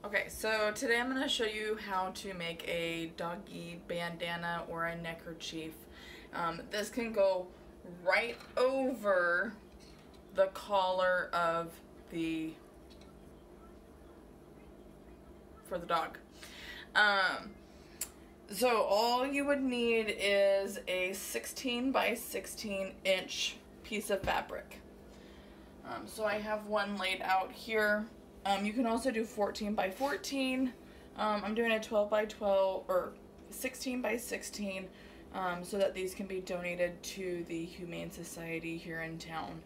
Okay, so today I'm going to show you how to make a doggy bandana or a neckerchief. This can go right over the collar of for the dog. So all you would need is a 16 by 16 inch piece of fabric. So I have one laid out here. You can also do 14 by 14. I'm doing a 12 by 12 or 16 by 16 so that these can be donated to the Humane Society here in town.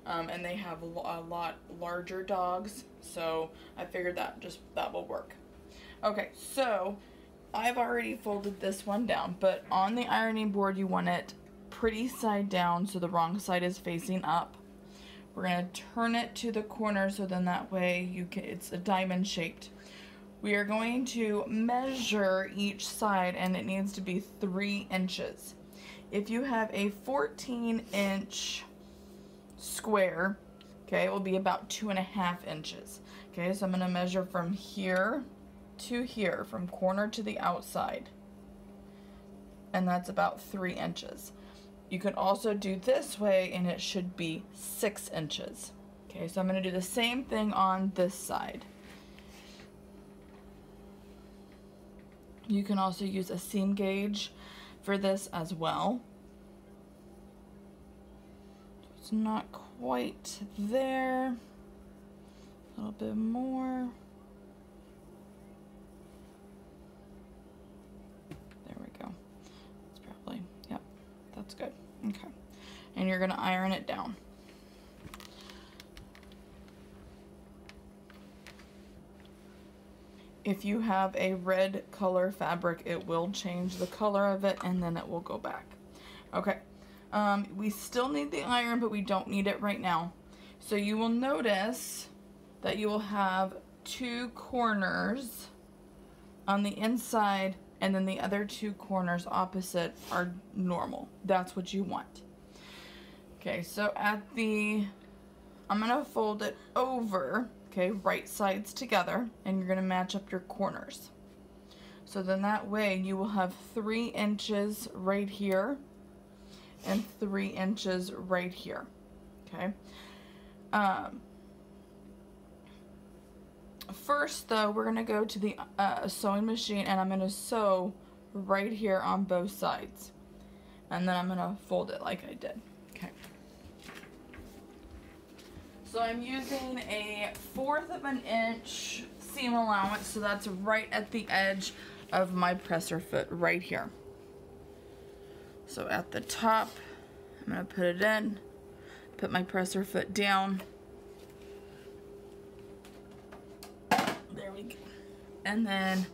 And they have a lot larger dogs, so I figured that will work. Okay, so I've already folded this one down, but on the ironing board you want it pretty side down so the wrong side is facing up. We're going to turn it to the corner so then that way it's a diamond shaped. We are going to measure each side and it needs to be 3 inches. If you have a 14-inch square, okay, it will be about 2.5 inches. Okay, so I'm going to measure from here to here, from corner to the outside, and that's about 3 inches. You can also do this way and it should be 6 inches. Okay, so I'm going to do the same thing on this side. You can also use a seam gauge for this as well. It's not quite there. A little bit more. There we go. It's probably, yep, that's good. Okay, and you're gonna iron it down. If you have a red color fabric, it will change the color of it and then it will go back. Okay, we still need the iron, but we don't need it right now. So you will notice that you will have 2 corners on the inside and then the other 2 corners opposite are normal. That's what you want. Okay, so I'm gonna fold it over, okay, right sides together, and you're gonna match up your corners. So then that way you will have 3 inches right here and 3 inches right here, okay? First though, we're gonna go to the sewing machine and I'm gonna sew right here on both sides. And then I'm gonna fold it like I did, okay? So I'm using a 1/4 of an inch seam allowance, so that's right at the edge of my presser foot right here. So at the top, I'm gonna put it in, put my presser foot down. There we go. And then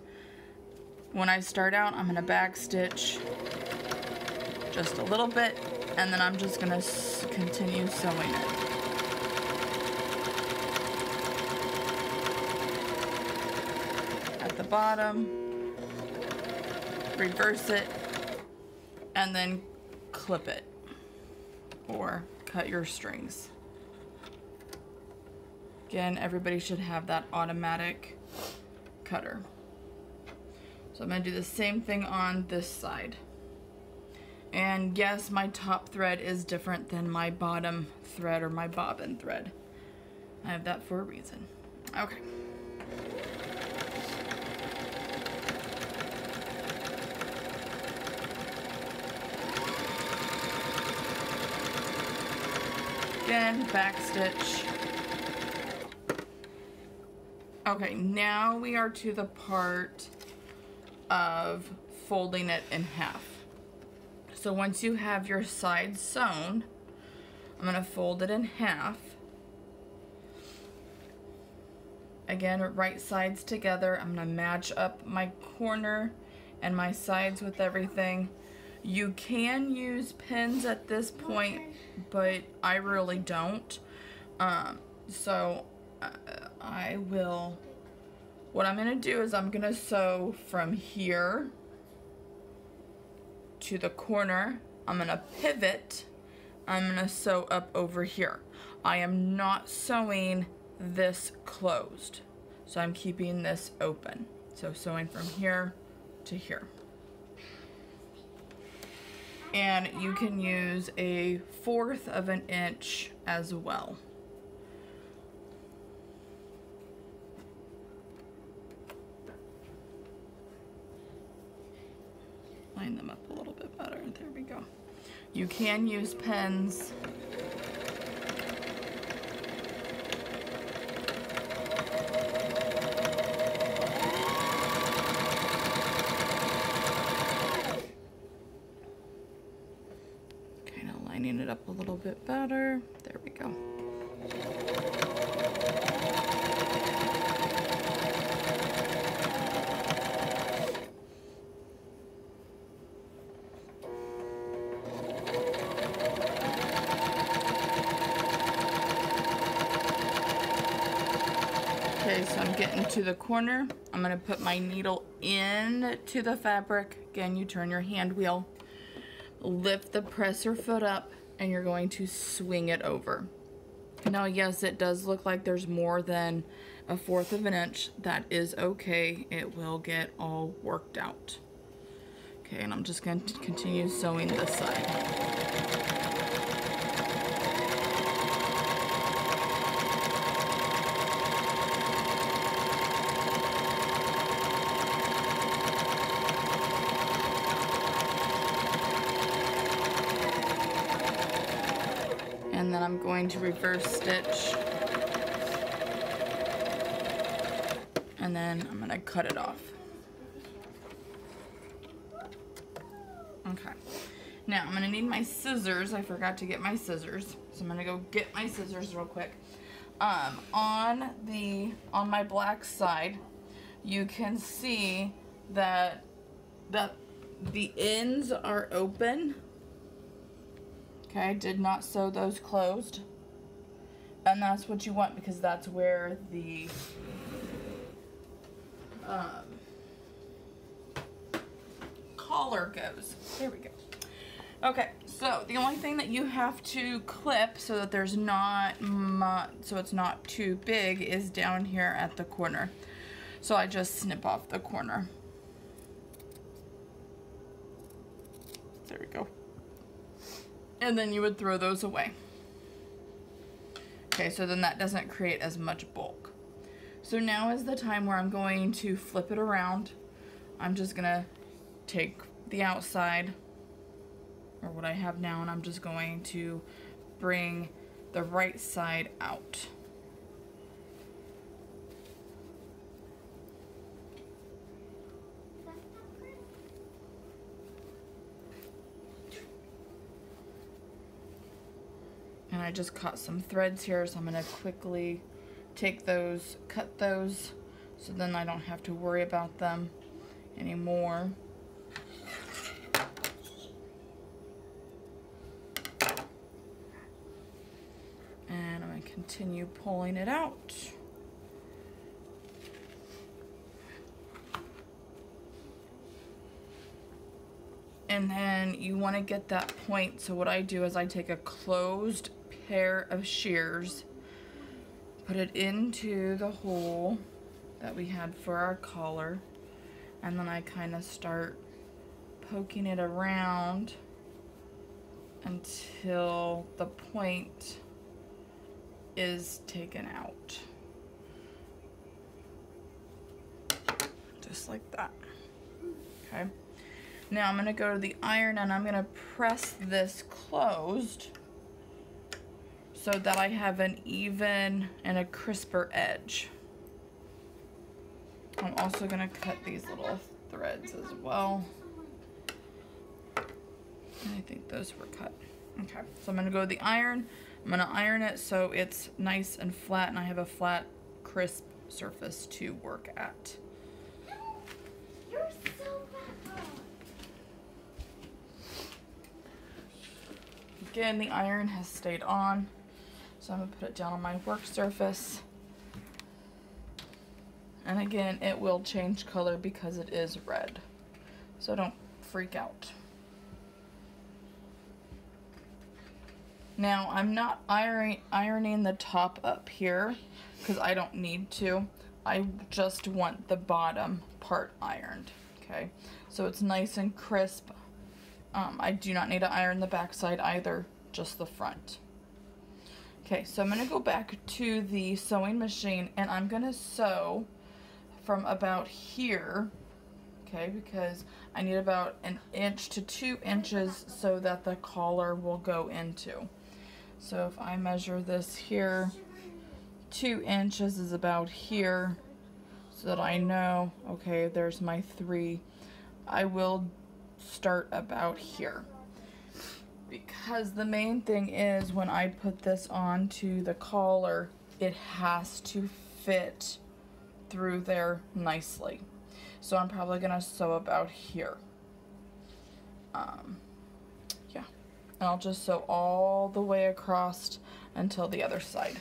when I start out, I'm gonna back stitch just a little bit, and then I'm just gonna continue sewing it. At the bottom, reverse it, and then clip it or cut your strings. Again, everybody should have that automatic cutter. So I'm going to do the same thing on this side. And yes, my top thread is different than my bottom thread or my bobbin thread. I have that for a reason. Okay. Again, back stitch. Okay, now we are to the part of folding it in half. So once you have your sides sewn, I'm gonna fold it in half. Again, right sides together. I'm gonna match up my corner and my sides with everything. You can use pins at this point, but I really don't. What I'm gonna do is I'm gonna sew from here to the corner. I'm gonna pivot. I'm gonna sew up over here. I am not sewing this closed. So I'm keeping this open. So sewing from here to here. And you can use a 1/4 of an inch as well. Line them up a little bit better. There we go. You can use pens. Kind of lining it up a little bit better. There we go. Okay, so I'm getting to the corner. I'm gonna put my needle into the fabric. Again, you turn your hand wheel, lift the presser foot up, and you're going to swing it over. Now, yes, it does look like there's more than a 1/4 of an inch. That is okay. It will get all worked out. Okay, and I'm just going to continue sewing this side. And then I'm going to reverse stitch, and then I'm going to cut it off. Okay, now I'm going to need my scissors. I forgot to get my scissors, so I'm going to go get my scissors real quick. On my black side, you can see that the ends are open. Okay, I did not sew those closed. And that's what you want, because that's where the collar goes. There we go. Okay, so the only thing that you have to clip so that there's not so it's not too big is down here at the corner. So I just snip off the corner. There we go. And then you would throw those away. Okay, so then that doesn't create as much bulk. So now is the time where I'm going to flip it around. I'm just gonna take the outside, or what I have now, and I'm just going to bring the right side out. And I just caught some threads here, so I'm gonna quickly take those, cut those, so then I don't have to worry about them anymore. And I'm gonna continue pulling it out. And then you want to get that point, so what I do is I take a closed pair of shears, put it into the hole that we had for our collar, and then I kind of start poking it around until the point is taken out. Just like that. Okay. Now I'm going to go to the iron and I'm going to press this closed so that I have an even and a crisper edge. I'm also going to cut these little threads as well. I think those were cut. Okay, so I'm going to go to the iron. I'm going to iron it so it's nice and flat and I have a flat, crisp surface to work at. You're so bad. Again, the iron has stayed on, so I'm going to put it down on my work surface. And again, it will change color because it is red, so don't freak out. Now, I'm not ironing the top up here because I don't need to. I just want the bottom part ironed, okay? So it's nice and crisp. I do not need to iron the back side either, just the front. Okay, so I'm gonna go back to the sewing machine and I'm gonna sew from about here, okay, because I need about 1 inch to 2 inches so that the collar will go into. So if I measure this here, 2 inches is about here, so that I know, okay, there's my 3. I will start about here. Because the main thing is when I put this onto the collar, it has to fit through there nicely. So I'm probably gonna sew about here. Yeah, and I'll just sew all the way across until the other side.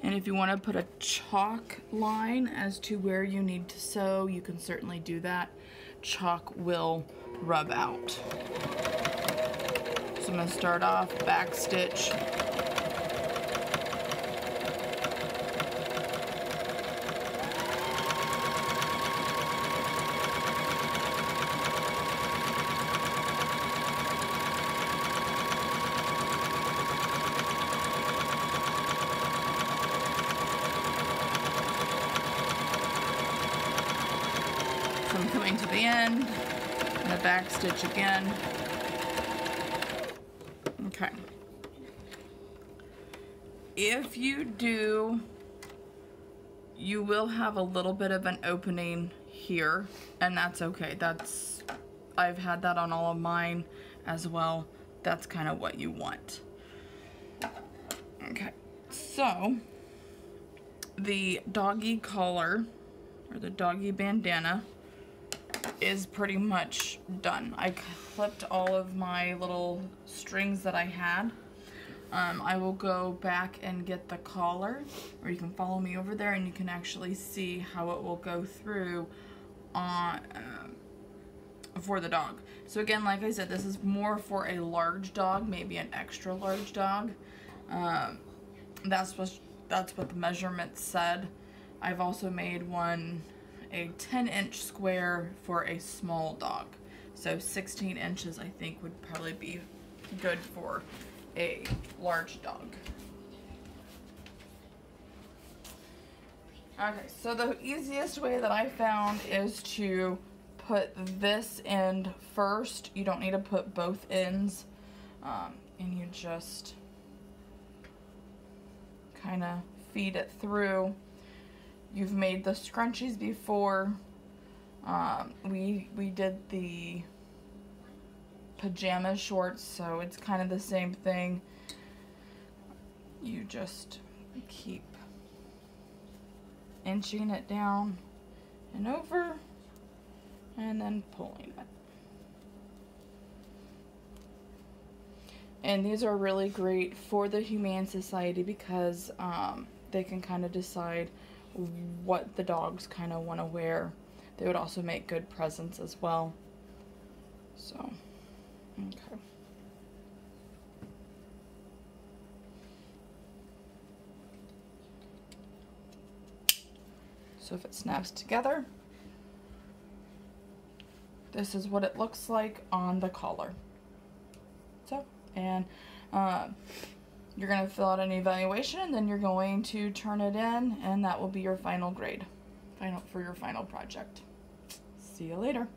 And if you want to put a chalk line as to where you need to sew, you can certainly do that. Chalk will rub out. So I'm going to start off back stitch. So I'm coming to the end, and a back stitch again. Okay. If you do, you will have a little bit of an opening here, and that's okay. I've had that on all of mine as well. That's kind of what you want. Okay, so the doggy collar, or the doggy bandana, is pretty much done. I clipped all of my little strings that I had. I will go back and get the collar, or you can follow me over there and you can actually see how it will go through on for the dog. So again, like I said, this is more for a large dog, maybe an extra large dog. That's what the measurement said. I've also made one a 10-inch square for a small dog. So 16 inches I think would probably be good for a large dog. Okay, so the easiest way that I found is to put this end first. You don't need to put both ends, and you just kind of feed it through. You've made the scrunchies before. We did the pajama shorts, so it's kind of the same thing. You just keep inching it down and over, and then pulling it. And these are really great for the Humane Society because they can kind of decide what the dogs kind of want to wear. They would also make good presents as well. So, okay. So if it snaps together, this is what it looks like on the collar. So, and you're going to fill out an evaluation, and then you're going to turn it in, and that will be your final grade for your final project. See you later.